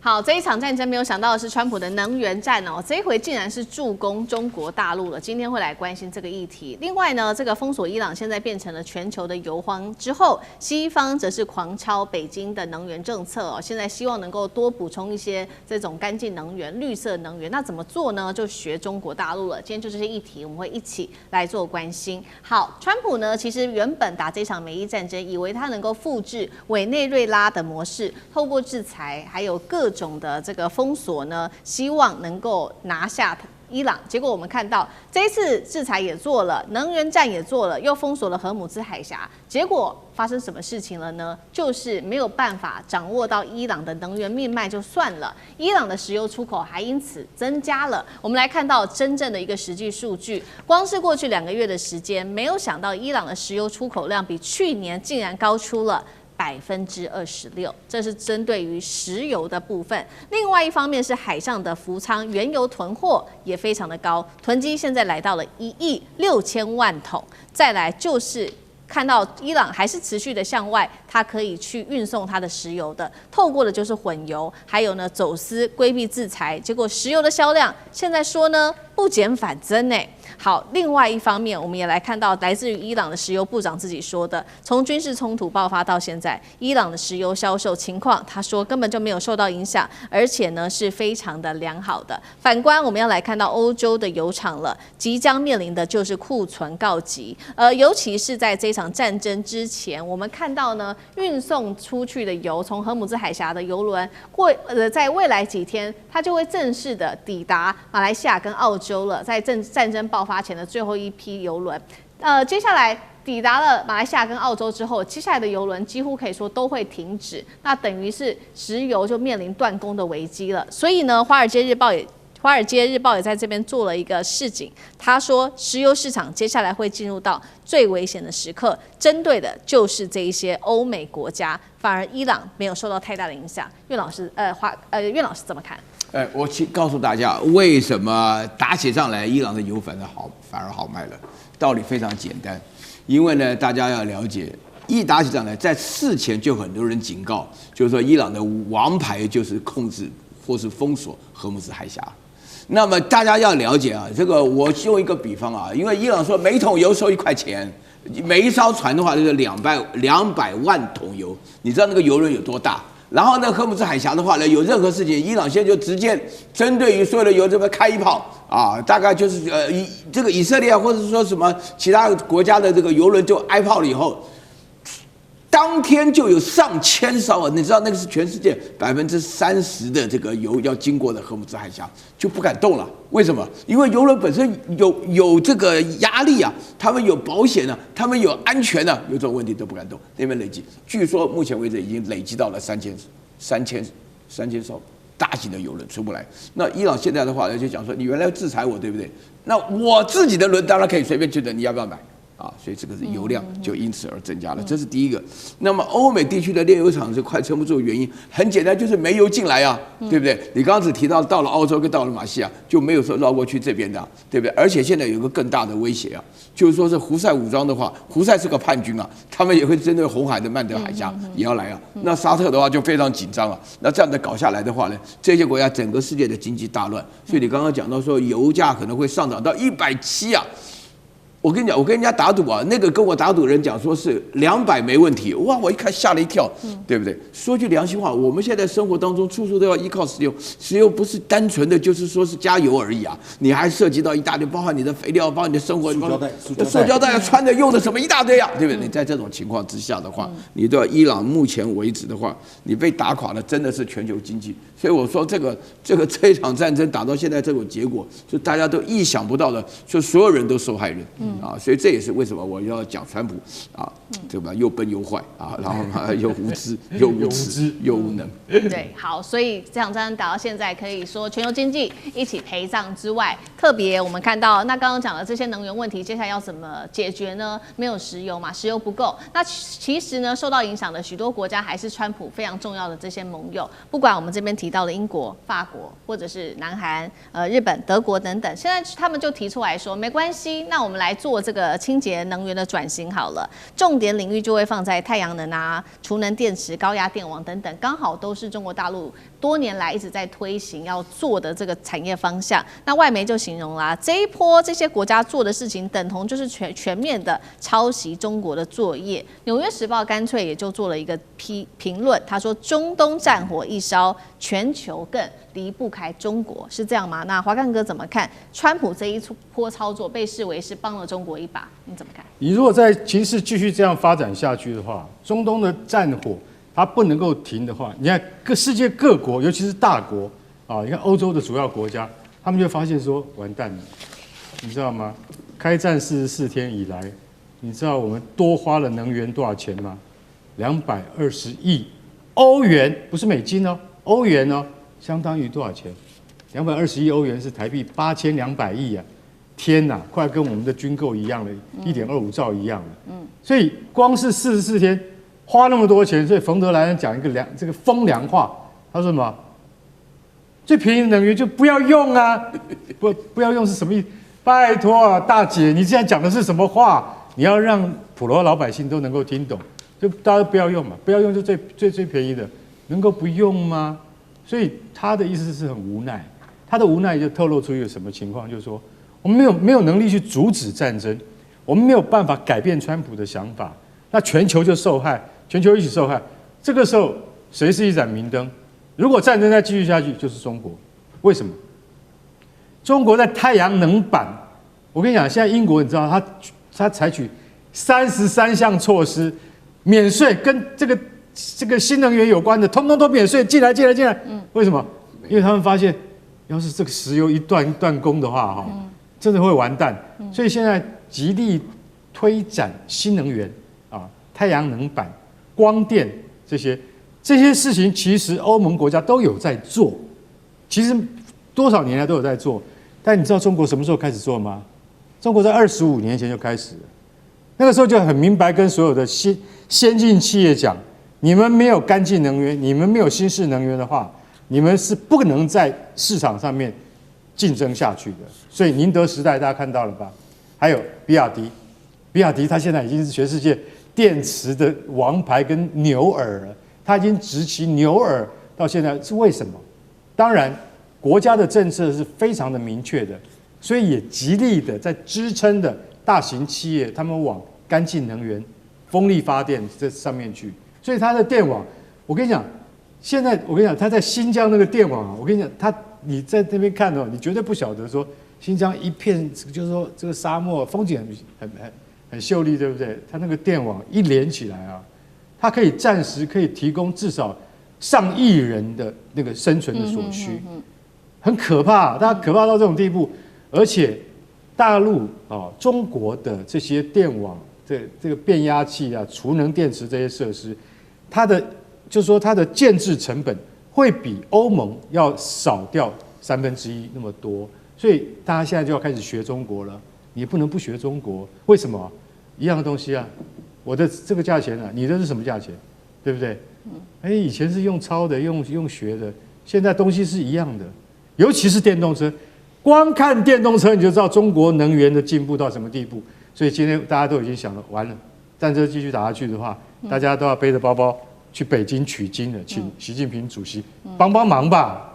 好，這一場戰爭沒有想到的是川普的能源戰哦，這一回竟然是助攻中國大陸了。今天會來關心這個議題。另外呢，這個封鎖伊朗現在變成了全球的油荒之後，西方則是狂抄北京的能源政策哦，現在希望能夠多補充一些這種乾淨能源、綠色能源。那怎麼做呢？就學中國大陸了。今天就這些議題，我們會一起來做關心。好，川普呢，其實原本打這場美伊戰爭，以為他能夠複製委內瑞拉的模式，透過制裁還有各種的這個封鎖呢，希望能夠拿下伊朗。結果我們看到這一次制裁也做了，能源戰也做了，又封鎖了荷姆茲海峽。結果發生什麼事情了呢？就是沒有辦法掌握到伊朗的能源命脈就算了，伊朗的石油出口還因此增加了。我们來看到真正的一個實際數據，光是過去2個月的時間，沒有想到伊朗的石油出口量比去年竟然高出了26%，這是針對於石油的部分。另外一方面是海上的浮艙原油囤貨也非常的高，囤積現在來到了1.6億桶。再來就是看到伊朗還是持續的向外，它可以去運送它的石油的，透過的就是混油，還有呢走私規避制裁，結果石油的銷量現在說呢不減反增呢。好，另外一方面，我們也來看到來自於伊朗的石油部長自己說的，從軍事衝突爆發到現在，伊朗的石油銷售情況，他說根本就沒有受到影響，而且呢是非常的良好的。反觀我們要來看到歐洲的油廠了，即將面臨的就是庫存告急，尤其是在這場戰爭之前，我們看到呢運送出去的油，從荷姆茲海峽的油輪在未來幾天，它就會正式的抵達馬來西亞跟澳洲了，在戰爭爆發前的最後一批油輪，接下來抵達了馬來西亞跟澳洲之後，接下來的油輪幾乎可以說都會停止，那等於是石油就面臨斷供的危機了。所以呢，華爾街日報也在這邊做了一個示警，他說石油市場接下來會進入到最危險的時刻，針對的就是這一些歐美國家，反而伊朗沒有受到太大的影響。苑老師，苑老師怎麼看？我告訴大家，為什麼打起仗來，伊朗的油反而好賣了？道理非常簡單，因為呢，大家要了解，一打起仗來，在事前就很多人警告，就是說伊朗的王牌就是控制或是封鎖荷姆茲海峽。那麼大家要了解啊，这個我用一個比方啊，因為伊朗說每桶油收1塊錢，每一艘船的話就是200萬桶油，你知道那個油輪有多大？然後呢，荷姆茲海峽的話呢，有任何事情，伊朗現在就直接針對於所有的油這邊開一炮啊，大概就是這個以色列或者是說什麼其他國家的這個油輪就挨炮了以後，當天就有上千艘啊，你知道那個是全世界30%的這個油要經過的荷姆茲海峽就不敢動了。為什麼？因為油輪本身有這個壓力啊，他們有保險啊，他們有安全啊，有這種問題都不敢動。那邊累計，據說目前為止已經累積到了3000艘大型的油輪出不來。那伊朗現在的話呢，就講說你原來要制裁我，對不對？那我自己的輪當然可以隨便去的，你要不要買？啊，所以這個是油量就因此而增加了，這是第一個。那麼歐美地區的煉油廠是快撐不住的原因，很簡單，就是沒油進來啊，對不對？你剛剛只提到了澳洲跟到了馬來西亞，就沒有說繞過去這邊的，對不對？而且現在有個更大的威脅啊，就是說是胡塞武裝的話，胡塞是個叛軍啊，他們也會針對紅海的曼德海峽也要來啊。那沙特的話就非常緊張啊。那這樣的搞下來的話呢，這些國家整個世界的經濟大亂。所以你剛剛講到說油價可能會上漲到170啊。我跟你講，我跟人家打賭啊，那個跟我打賭的人講說是200沒問題，哇！我一看嚇了一跳，對不對？說句良心話，我們現在生活當中處處都要依靠石油，石油不是單純的就是說是加油而已啊，你還涉及到一大堆，包含你的肥料，包括你的生活，塑膠袋穿的用的什麼一大堆啊，對不对？你在這種情況之下的話，你到伊朗目前為止的話，你被打垮了，真的是全球經濟。所以我說這一場戰爭打到現在這種結果，就大家都意想不到的，就所有人都受害人。所以這也是為什麼我要講川普啊，對吧？又笨又壞啊，然後又無知又無恥又無能。對，好，所以這場戰爭打到現在，可以說全球經濟一起賠賬之外，特別我們看到，那剛剛講的這些能源問題，接下來要怎麼解決呢？沒有石油嘛，石油不夠。那其實呢，受到影響的許多國家還是川普非常重要的這些盟友，不管我們這邊提到的英國、法國，或者是南韓、日本、德國等等，現在他們就提出來說，沒關係，那我們來做這個清潔能源的轉型好了，重點領域就會放在太陽能啊、儲能電池、高壓電網等等，剛好都是中國大陸多年來一直在推行要做的这個產業方向。那外媒就形容啦，這一波這些國家做的事情，等同就是全面的抄襲中國的作業。紐約時報乾脆也就做了一個評論，他說中東戰火一燒，全球更離不開中國，是這樣嗎？那華淦哥怎麼看？川普這一波操作被視為是幫了中國一把，你怎麼看？你如果在情勢繼續這樣發展下去的話，中東的戰火它不能夠停的話，你看世界各國，尤其是大國啊，你看歐洲的主要国家，他們就發現說完蛋了，你知道嗎？開戰44天以來，你知道我們多花了能源多少錢嗎？220億歐元，不是美金哦，歐元哦，相當於多少錢？220億歐元是台幣8200億啊！天哪，快跟我們的軍購一樣了，1.25兆一樣了。所以光是44天花那麼多錢，所以馮德萊恩講一個這個風涼話，他說什麼？最便宜的能源就不要用啊！不要用是什麼意思？拜託啊，大姐，你現在講的是什麼話？你要讓普羅老百姓都能夠聽懂，就大家不要用嘛，不要用就最便宜的，能夠不用嗎？所以他的意思是很無奈，他的無奈就透露出一個什麼情況，就是說我們沒有能力去阻止戰爭，我們沒有辦法改變川普的想法，那全球就受害，全球一起受害。這個時候誰是一盞明燈？如果戰爭再繼續下去，就是中國。為什麼？中國在太陽能板，我跟你講，現在英國你知道他採取33項措施，免稅，跟這個新能源有關的，通通都免稅，進來。為什麼？因為他們發現，要是這個石油一斷供的話，哈，真的會完蛋。所以現在極力推展新能源啊，太陽能板、光電這些事情，其實歐盟國家都有在做，其實多少年來都有在做。但你知道中國什麼時候開始做嗎？中國在25年前就開始了，那個時候就很明白跟所有的先進企業講，你們沒有乾淨能源，你們沒有新式能源的話，你們是不能在市場上面競爭下去的。所以寧德時代大家看到了吧？還有比亞迪它現在已經是全世界電池的王牌跟牛耳了，它已經直起牛耳到現在，是為什麼？當然，國家的政策是非常的明確的，所以也極力的在支撐的大型企業，他們往乾淨能源、風力發電這上面去。所以它的電網，我跟你講，現在我跟你講，它在新疆那個電網啊，我跟你講，你在那邊看哦，你絕對不曉得說新疆一片就是說這個沙漠風景很秀麗，對不對？它那個電網一連起來啊，它可以暫時可以提供至少上億人的那個生存的所需。很可怕，它可怕到這種地步，而且大陸啊、中國的這些電網、這個變壓器啊、儲能電池這些設施，就是說它的建制成本會比歐盟要少掉1/3那麼多，所以大家現在就要開始學中國了。你不能不學中國，為什麼？一樣的東西啊，我的這個價錢啊，你的是什麼價錢？對不對？以前是用抄的，用學的，現在東西是一樣的。尤其是電動車，光看電動車你就知道中國能源的進步到什麼地步。所以今天大家都已經想了，完了，戰爭繼續打下去的話，大家都要背着包包去北京取經了，請習近平主席幫忙吧。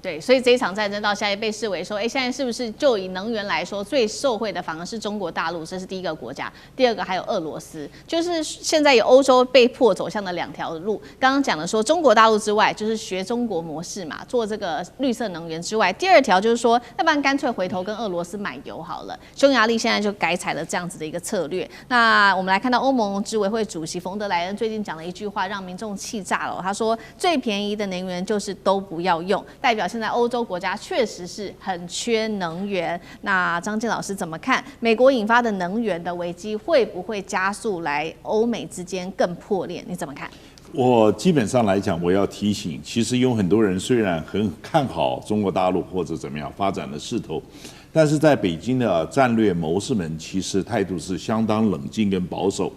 对，所以這一場戰爭到現在被視為說，現在是不是就以能源來說，最受惠的反而是中國大陸，這是第一個國家。第二個還有俄羅斯，就是現在有歐洲被迫走向的2條路。剛剛講的說中國大陸之外，就是學中國模式嘛，做這個綠色能源之外。第2條就是說，要不然乾脆回頭跟俄羅斯買油好了。匈牙利現在就改採了這樣子的一個策略。那我們來看到歐盟執委會主席馮德萊恩最近講了一句話，讓民眾氣炸了。他說，最便宜的能源就是都不要用，代表現在歐洲國家確實是很缺能源。那張建老師怎麼看？美國引發的能源的危機會不會加速來歐美之間更破裂？你怎麼看？我基本上來講，我要提醒，其實有很多人雖然很看好中國大陸或者怎麼樣發展的勢頭，但是在北京的戰略謀士們其實態度是相當冷靜跟保守。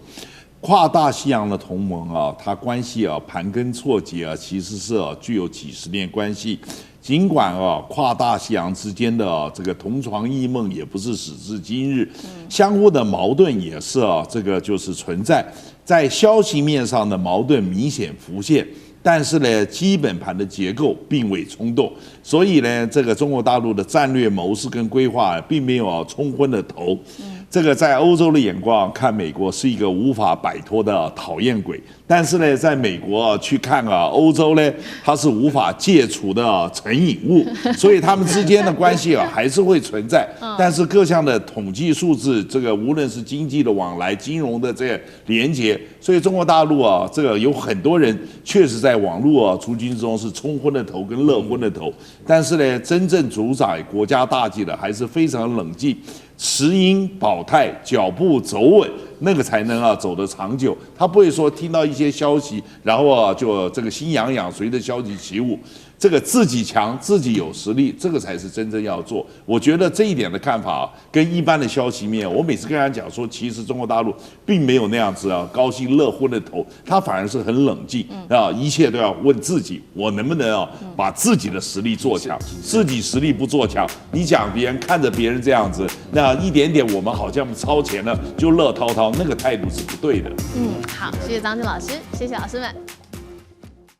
跨大西洋的同盟啊，它關係啊盤根錯節啊，其實是具有幾十年關係。儘管跨大西洋之間的這個同床異夢也不是始至今日，相互的矛盾也是這個就是存在，在消息面上的矛盾明顯浮現，但是呢，基本盤的結構並未衝動，所以呢，這個中國大陸的戰略謀士跟規劃並沒有沖昏了頭。這個在歐洲的眼光看美國是一個無法擺脫的討厭鬼，但是呢，在美國去看歐洲呢，它是無法戒除的成癮物，所以他們之間的關係還是會存在。但是各項的統計數字，這個無論是經濟的往來、金融的這個連結，所以中國大陸這個有很多人確實在網絡諸軍之中是沖昏了頭跟樂昏了頭，但是呢，真正主宰國家大計的還是非常冷靜。持盈保泰，腳步走穩，那個才能走得長久。他不會說聽到一些消息，然後就這個心癢癢，隨着消息起舞。這個自己強，自己有實力，這個才是真正要做。我覺得這一點的看法跟一般的消息面，我每次跟人家講說，其實中國大陸並沒有那樣子高興樂昏的頭，他反而是很冷靜一切都要問自己，我能不能把自己的實力做強，自己實力不做強，你講別人看着別人這樣子，那一點點我們好像超前了就樂滔滔，那個態度是不對的。好，謝謝張軍老師，謝謝老師們。